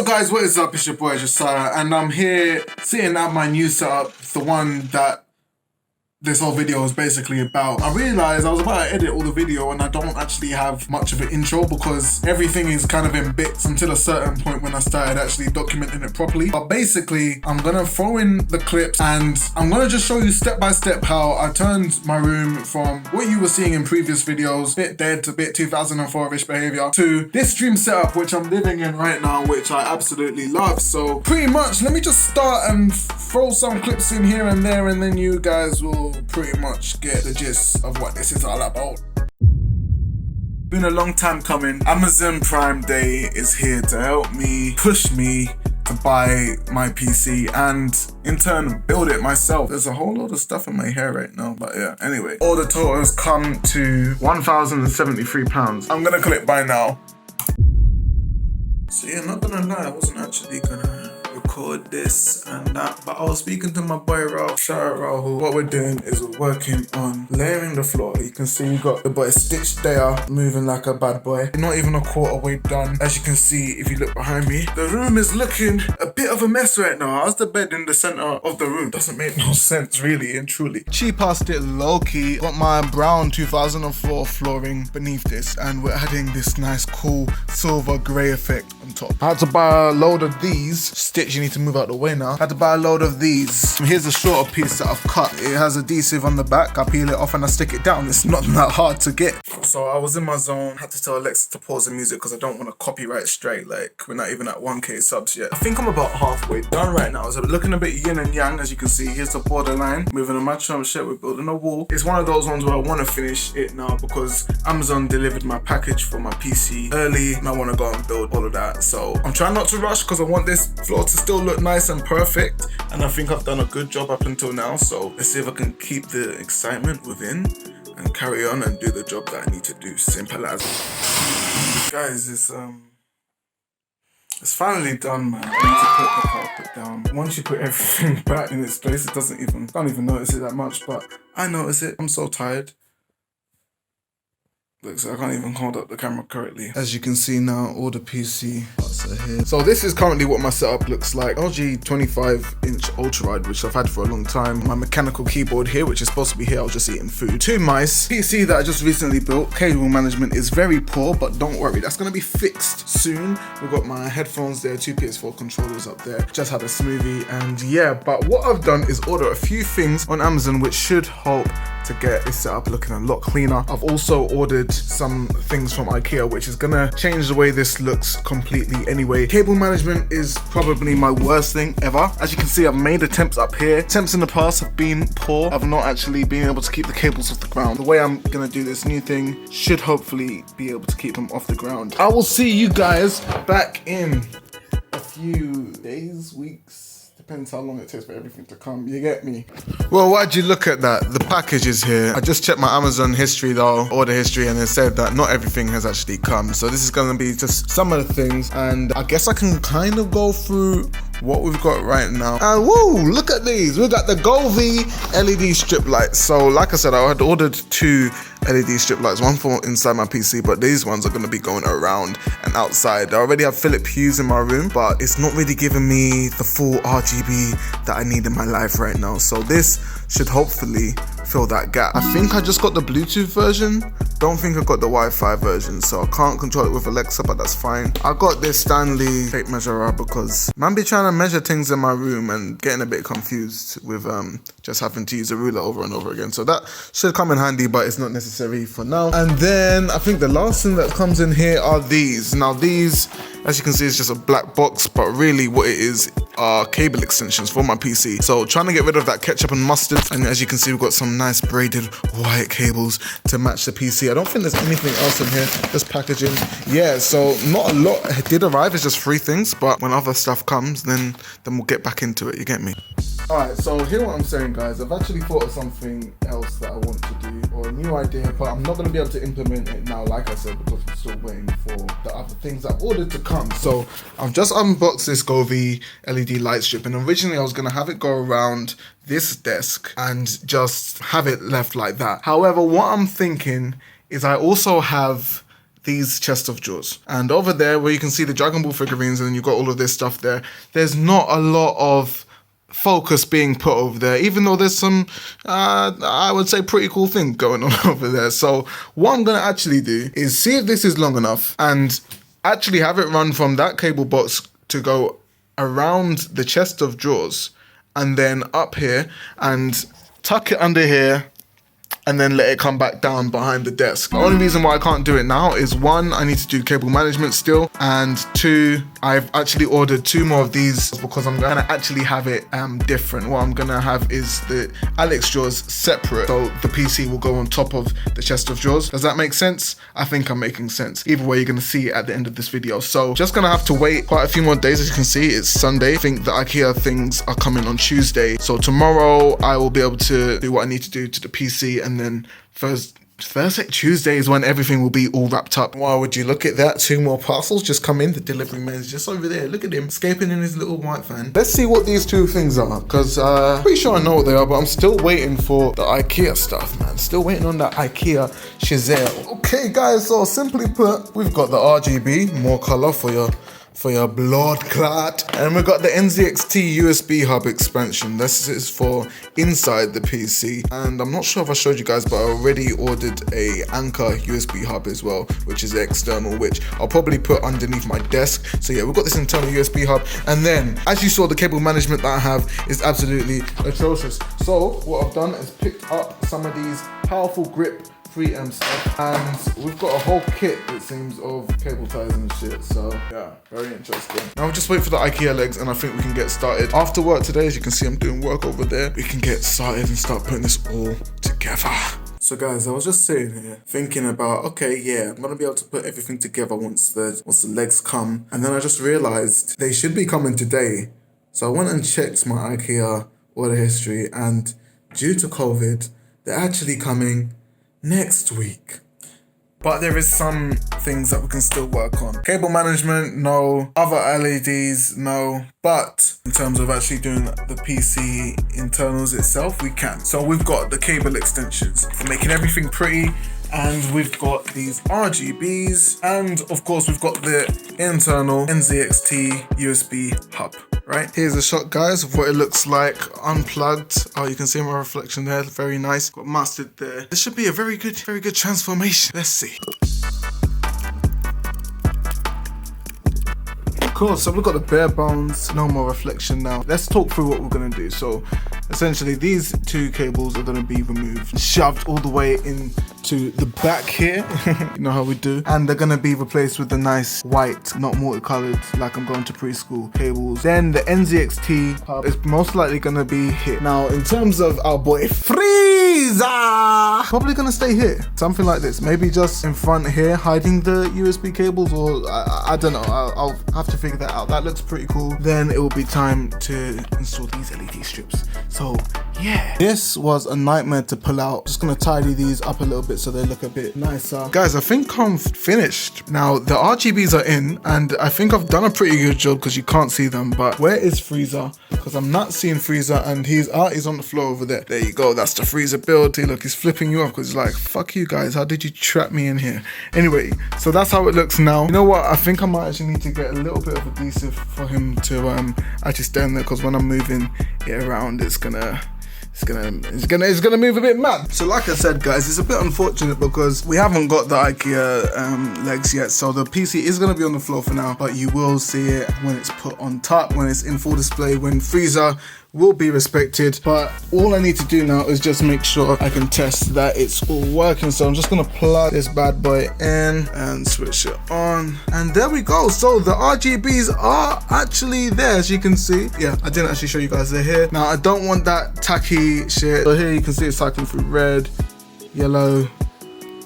Guys, what is up? It's your boy Josiah, and I'm here sitting at my new setup, the one that this whole video is basically about. I realized I was about to edit all the video and I don't actually have much of an intro because everything is kind of in bits until a certain point when I started actually documenting it properly. But basically, I'm gonna throw in the clips and I'm gonna just show you step by step how I turned my room from what you were seeing in previous videos, bit dead to bit 2004-ish behavior, to this dream setup which I'm living in right now, which I absolutely love. So pretty much, let me just start and throw some clips in here and there, and then you guys will pretty much get the gist of what this is all about. Been a long time coming. Amazon Prime Day is here to help me, push me to buy my PC and in turn build it myself. There's a whole lot of stuff in my hair right now, but yeah. Anyway, all the totals come to £1,073. I'm gonna click buy now. So yeah, not gonna lie, I wasn't actually gonna record this and that, but I was speaking to my boy Ralph. Shout out Rahul. What we're doing is we're working on layering the floor. You can see we got the boy stitched there, moving like a bad boy. Not even a quarter way done. As you can see, if you look behind me, the room is looking a bit of a mess right now. How's the bed in the center of the room? Doesn't make no sense, really and truly. Cheap-assed it low-key. Got my brown 2004 flooring beneath this, and we're adding this nice cool silver grey effect on top. I had to buy a load of these. Stitch, you need to move out the way now. I had to buy a load of these. Here's a shorter piece that I've cut. It has adhesive on the back. I peel it off and I stick it down. It's not that hard to get. So I was in my zone. Had to tell Alexa to pause the music because I don't want to copyright straight. Like, we're not even at 1K subs yet. I think I'm about halfway done right now. So looking a bit yin and yang, as you can see. Here's the borderline. Moving on my Trump shit. We're building a wall. It's one of those ones where I want to finish it now because Amazon delivered my package for my PC early and I want to go and build all of that. So I'm trying not to rush because I want this floor to still look nice and perfect, and I think I've done a good job up until now. So let's see if I can keep the excitement within and carry on and do the job that I need to do. Simple as. Guys, it's finally done, man. I need to put the carpet down. Once you put everything back in its place, can't even notice it that much, but I notice it. I'm so tired. Look, so I can't even hold up the camera correctly. As you can see now, all the PC parts are here. So this is currently what my setup looks like. LG 25-inch ultra wide, which I've had for a long time. My mechanical keyboard here, which is supposed to be here. I was just eating food. 2 mice. PC that I just recently built. Cable management is very poor, but don't worry, that's gonna be fixed soon. We've got my headphones there, 2 PS4 controllers up there. Just had a smoothie, and yeah. But what I've done is order a few things on Amazon, which should help to get this setup looking a lot cleaner. I've also ordered some things from IKEA, which is gonna change the way this looks completely anyway. Cable management is probably my worst thing ever. As you can see, I've made attempts up here. Attempts in the past have been poor. I've not actually been able to keep the cables off the ground. The way I'm gonna do this new thing should hopefully be able to keep them off the ground. I will see you guys back in a few days, weeks. Depends how long it takes for everything to come, you get me? Well, why'd you look at that? The package is here. I just checked my Amazon history though, order history, and it said that not everything has actually come. So this is gonna be just some of the things, and I guess I can kind of go through what we've got right now. And woo, look at these. We've got the Golvi LED strip lights. So like I said, I had ordered 2 LED strip lights, one for inside my PC, but these ones are gonna be going around and outside. I already have Philip Hues in my room, but it's not really giving me the full RGB that I need in my life right now. So this should hopefully fill that gap. I think I just got the Bluetooth version. Don't think I got the Wi-Fi version, so I can't control it with Alexa, but that's fine. I got this Stanley tape measurer because man be trying to measure things in my room and getting a bit confused with just having to use a ruler over and over again. So that should come in handy, but it's not necessary for now. And then I think the last thing that comes in here are these. Now these, as you can see, it's just a black box, but really what it is are cable extensions for my PC. So trying to get rid of that ketchup and mustard. And as you can see, we've got some nice braided white cables to match the PC. I don't think there's anything else in here, just packaging. Yeah, so not a lot did arrive, it's just 3 things, but when other stuff comes, then we'll get back into it, you get me? Alright, so hear what I'm saying, guys. I've actually thought of something else that I want to do, or a new idea, but I'm not going to be able to implement it now, like I said, because I'm still waiting for the other things I've ordered to come. So I've just unboxed this Golvi LED light strip, and originally I was going to have it go around this desk and just have it left like that. However, what I'm thinking is I also have these chest of drawers. And over there where you can see the Dragon Ball figurines and you've got all of this stuff there, there's not a lot of focus being put over there, even though there's some I would say pretty cool thing going on over there. So what I'm gonna actually do is see if this is long enough and actually have it run from that cable box to go around the chest of drawers and then up here and tuck it under here and then let it come back down behind the desk. The only reason why I can't do it now is 1, I need to do cable management still, and 2, I've actually ordered 2 more of these because I'm gonna actually have it different. What I'm gonna have is the Alex drawers separate, so the PC will go on top of the chest of drawers. Does that make sense? I think I'm making sense. Either way, you're gonna see it at the end of this video. So just gonna have to wait quite a few more days. As you can see, it's Sunday. I think the IKEA things are coming on Tuesday. So tomorrow I will be able to do what I need to do to the PC, and then Thursday, Tuesday is when everything will be all wrapped up. Why would you look at that? 2 more parcels just come in. The delivery man's just over there. Look at him escaping in his little white van. Let's see what these 2 things are, because pretty sure I know what they are, but I'm still waiting for the IKEA stuff, man. Still waiting on that IKEA chisel. Okay, guys, so simply put, we've got the RGB, more color for your blood clot. And we've got the NZXT USB hub expansion. This is for inside the PC. And I'm not sure if I showed you guys, but I already ordered a Anchor USB hub as well, which is external, which I'll probably put underneath my desk. So yeah, we've got this internal USB hub. And then, as you saw, the cable management that I have is absolutely atrocious. So what I've done is picked up some of these powerful grip 3M stuff, and we've got a whole kit, it seems, of cable ties and shit. So yeah, very interesting. Now we'll just wait for the IKEA legs and I think we can get started. After work today, as you can see, I'm doing work over there. We can get started and start putting this all together. So guys, I was just sitting here thinking about, okay, yeah, I'm gonna be able to put everything together once the legs come. And then I just realized they should be coming today. So I went and checked my IKEA order history, and due to COVID, they're actually coming next week. But there is some things that we can still work on. Cable management, no. Other LEDs, no. But in terms of actually doing the PC internals itself, we can. So we've got the cable extensions for making everything pretty, and we've got these RGBs, and of course we've got the internal NZXT USB hub. Right, here's a shot, guys, of what it looks like unplugged. Oh, you can see my reflection there, very nice. Got mustard there. This should be a very good transformation. Let's see. Cool, so we've got the bare bones, no more reflection now. Let's talk through what we're gonna do. So essentially these 2 cables are gonna be removed, shoved all the way into the back here. You know how we do. And they're gonna be replaced with the nice white, not multicolored, like I'm going to preschool cables. Then the NZXT hub is most likely gonna be here. Now, in terms of our boy Frieza, probably gonna stay here. Something like this, maybe just in front here, hiding the USB cables, or I don't know, I'll have to figure that out. That looks pretty cool. Then it will be time to install these LED strips. So yeah, this was a nightmare to pull out. Just gonna tidy these up a little bit so they look a bit nicer. Guys, I think I'm finished. Now the RGBs are in, and I think I've done a pretty good job because you can't see them, but where is Frieza? Because I'm not seeing Frieza, and he's on the floor over there. There you go, that's the Frieza build. See, look, he's flipping you off because he's like, fuck you guys, how did you trap me in here? Anyway, so that's how it looks now. You know what, I think I might actually need to get a little bit of adhesive for him to actually stand there, because when I'm moving it around, it's gonna move a bit mad. So like I said, guys, it's a bit unfortunate because we haven't got the IKEA legs yet. So the PC is gonna be on the floor for now, but you will see it when it's put on top, when it's in full display, when Frieza will be respected. But all I need to do now is just make sure I can test that it's all working. So I'm just gonna plug this bad boy in and switch it on, and there we go. So the RGBs are actually there, as you can see. Yeah, I didn't actually show you guys, they're here. Now I don't want that tacky shit. So here you can see it's cycling through red, yellow,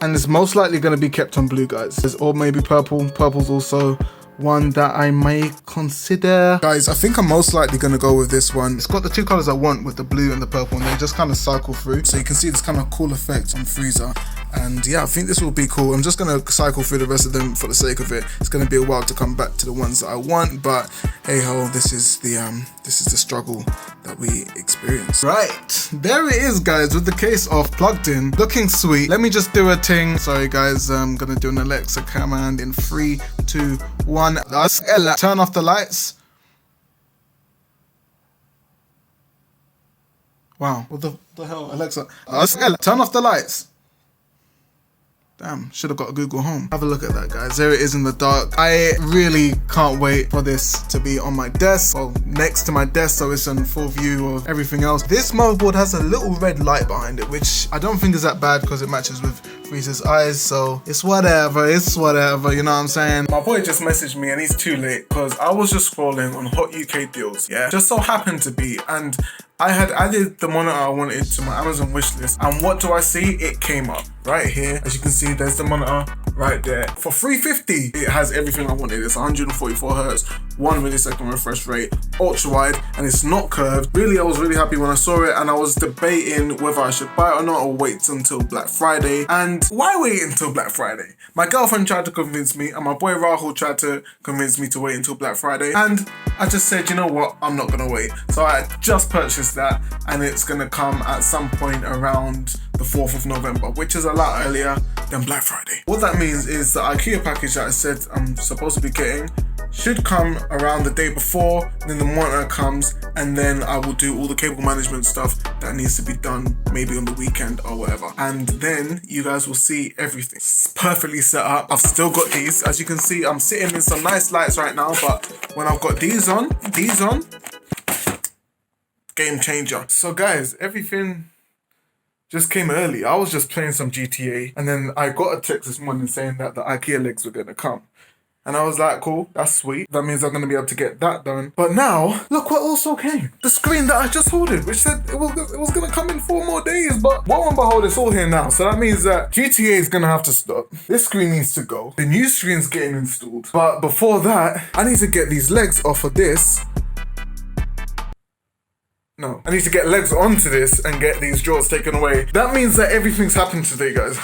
and it's most likely gonna be kept on blue, guys. Or maybe purple. Purple's also one that I may consider. Guys, I think I'm most likely gonna go with this one. It's got the 2 colors I want with the blue and the purple, and they just kind of cycle through. So you can see this kind of cool effect on Frieza. And yeah, I think this will be cool. I'm just gonna cycle through the rest of them for the sake of it. It's gonna be a while to come back to the ones that I want, but hey ho, this is the struggle that we experience. Right. there it is, guys, with the case off, plugged in, looking sweet. Let me just do a ting. Sorry, guys, I'm gonna do an Alexa command in 3, 2, 1. Turn off the lights. Wow, what the hell, Alexa? Turn off the lights. Damn, should have got a Google Home. Have a look at that, guys. There it is in the dark. I really can't wait for this to be on my desk, well, next to my desk, so it's in full view of everything else. This motherboard has a little red light behind it, which I don't think is that bad because it matches with Freeze's eyes, so it's whatever, you know what I'm saying? My boy just messaged me and he's too late because I was just scrolling on Hot UK deals, yeah? Just so happened to be, and I had added the monitor I wanted to my Amazon wish list, and what do I see? It came up right here. As you can see, there's the monitor right there. For $350, it has everything I wanted. It's 144 hertz, 1 millisecond refresh rate, ultra wide, and it's not curved. Really, I was really happy when I saw it, and I was debating whether I should buy it or not, or wait until Black Friday. And why wait until Black Friday? My girlfriend tried to convince me, and my boy Rahul tried to convince me to wait until Black Friday, and I just said, you know what, I'm not gonna wait. So I just purchased that, and it's gonna come at some point around the 4th of November, which is a lot earlier than Black Friday. What that means is the IKEA package that I said I'm supposed to be getting should come around the day before, then the monitor comes, and then I will do all the cable management stuff that needs to be done, maybe on the weekend or whatever. And then you guys will see everything. It's perfectly set up. I've still got these. As you can see, I'm sitting in some nice lights right now, but when I've got these on, game changer. So guys, everything just came early. I was just playing some GTA, and then I got a text this morning saying that the IKEA legs were gonna come. And I was like, cool, that's sweet. That means I'm gonna be able to get that done. But now, look what also came. The screen that I just ordered, which said it was gonna come in 4 more days. But lo and behold, it's all here now. So that means that GTA is gonna have to stop. This screen needs to go. The new screen's getting installed. But before that, I need to get these legs off of this. No, I need to get legs onto this and get these drawers taken away. That means that everything's happened today, guys.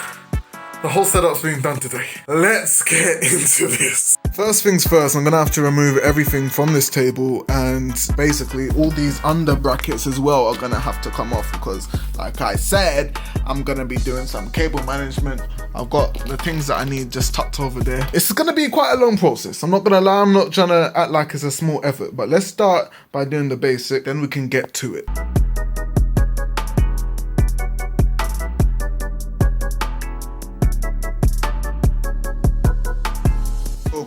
The whole setup's being done today. Let's get into this. First things first, I'm gonna have to remove everything from this table, and basically all these under brackets as well are gonna have to come off because, like I said, I'm gonna be doing some cable management. I've got the things that I need just tucked over there. It's gonna be quite a long process. I'm not gonna lie, I'm not trying to act like it's a small effort, but let's start by doing the basic, then we can get to it.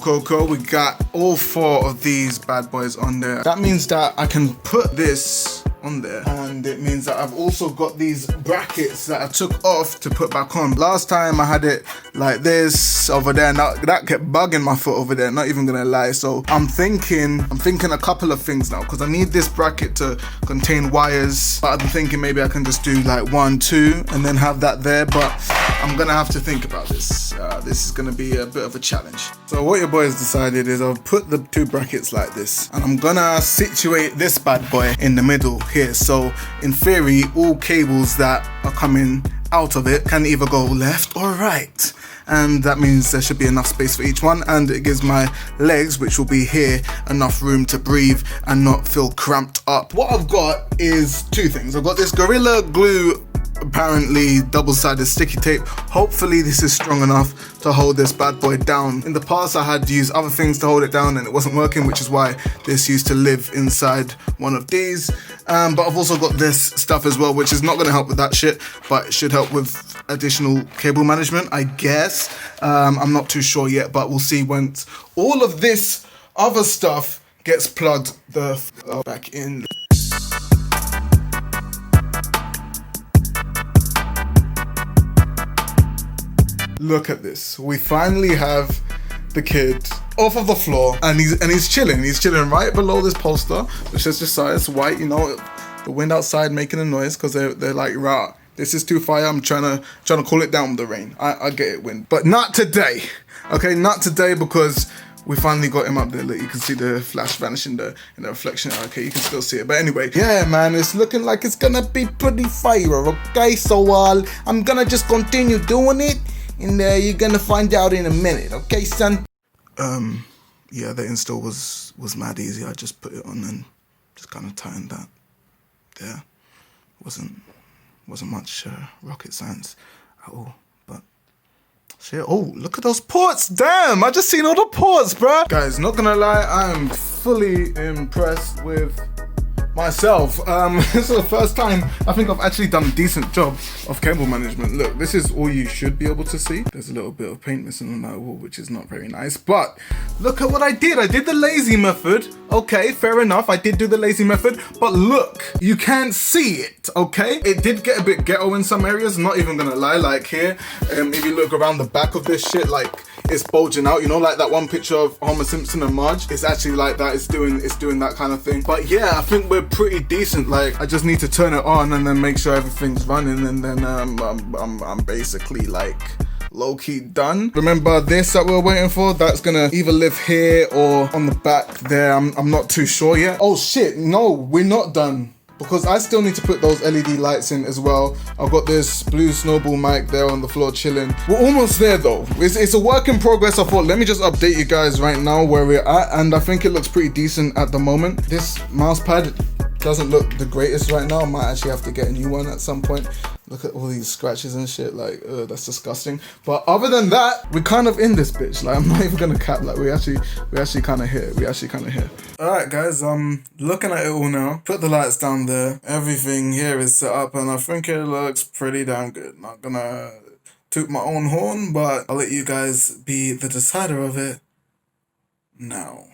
Coco, we got all 4 of these bad boys on there. That means that I can put this on there, and it means that I've also got these brackets that I took off to put back on. Last time I had it like this over there, and that kept bugging my foot over there, not even gonna lie. So I'm thinking a couple of things now, because I need this bracket to contain wires, but I'm thinking maybe I can just do like 1, 2 and then have that there, but I'm gonna have to think about this. This is gonna be a bit of a challenge. So what your boy has decided is I'll put the 2 brackets like this, and I'm gonna situate this bad boy in the middle here. So in theory, all cables that are coming out of it can either go left or right. And that means there should be enough space for each one, and it gives my legs, which will be here, enough room to breathe and not feel cramped up. What I've got is 2 things. I've got this Gorilla Glue, apparently double-sided sticky tape. Hopefully this is strong enough to hold this bad boy down. In the past I had to use other things to hold it down and it wasn't working, which is why this used to live inside one of these. But I've also got this stuff as well, which is not going to help with that shit, but it should help with additional cable management, I guess. I'm not too sure yet, but we'll see once all of this other stuff gets plugged back in. Look at this. We finally have the kid off of the floor, and he's chilling. He's chilling right below this poster, which says Josiah. It's white, you know, the wind outside making a noise because they're like, rah, this is too fire. I'm trying to cool it down with the rain. I get it, wind, but not today. Okay, not today, because we finally got him up there. Look, you can see the flash vanish in the reflection. Okay, you can still see it. But anyway, yeah, man, it's looking like it's gonna be pretty fire. Okay, so I'm gonna just continue doing it, and you're gonna find out in a minute. Okay, son. Yeah, the install was mad easy. I just put it on and just kind of tightened that there. wasn't much rocket science at all, but shit. Oh, look at those ports. Damn, I just seen all the ports, bruh. Guys, not gonna lie, I am fully impressed with myself. This is the first time I think I've actually done a decent job of cable management. Look, this is all you should be able to see. There's a little bit of paint missing on that wall, which is not very nice, but look at what I did. I did the lazy method. Okay, fair enough, I did do the lazy method, but look, you can't see it, okay? It did get a bit ghetto in some areas, not even gonna lie. Like here, if you look around the back of this shit, like it's bulging out, you know, like that one picture of Homer Simpson and Marge. It's actually like that. It's doing that kind of thing. But yeah, I think we're pretty decent. Like I just need to turn it on and then make sure everything's running, and then I'm basically like low-key done. Remember this that we're waiting for? That's gonna either live here or on the back there. I'm not too sure yet. Oh shit, no, we're not done, because I still need to put those LED lights in as well. I've got this blue snowball mic there on the floor chilling. We're almost there though. It's a work in progress. I thought, let me just update you guys right now where we're at, and I think it looks pretty decent at the moment. This mouse pad doesn't look the greatest right now. I might actually have to get a new one at some point. Look at all these scratches and shit, like, that's disgusting. But other than that, we're kind of in this bitch. Like, I'm not even gonna cap, like, we actually kind of here. All right, guys, looking at it all now. Put the lights down there. Everything here is set up, and I think it looks pretty damn good. Not gonna toot my own horn, but I'll let you guys be the decider of it now.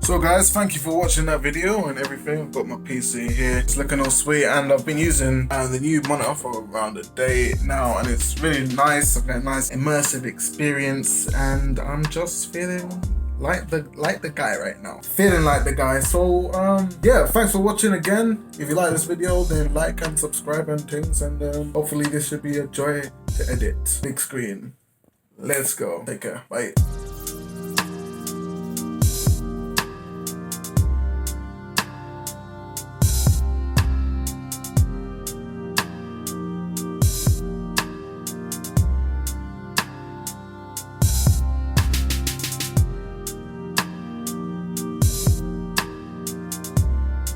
So guys, thank you for watching that video and everything. I've got my PC here. It's looking all sweet, and I've been using the new monitor for around a day now, and it's really nice. I've got a nice immersive experience, and I'm just feeling like the guy right now. Feeling like the guy. So yeah, thanks for watching again. If you like this video, then like and subscribe and things, and hopefully this should be a joy to edit. Big screen. Let's go. Take care. Bye.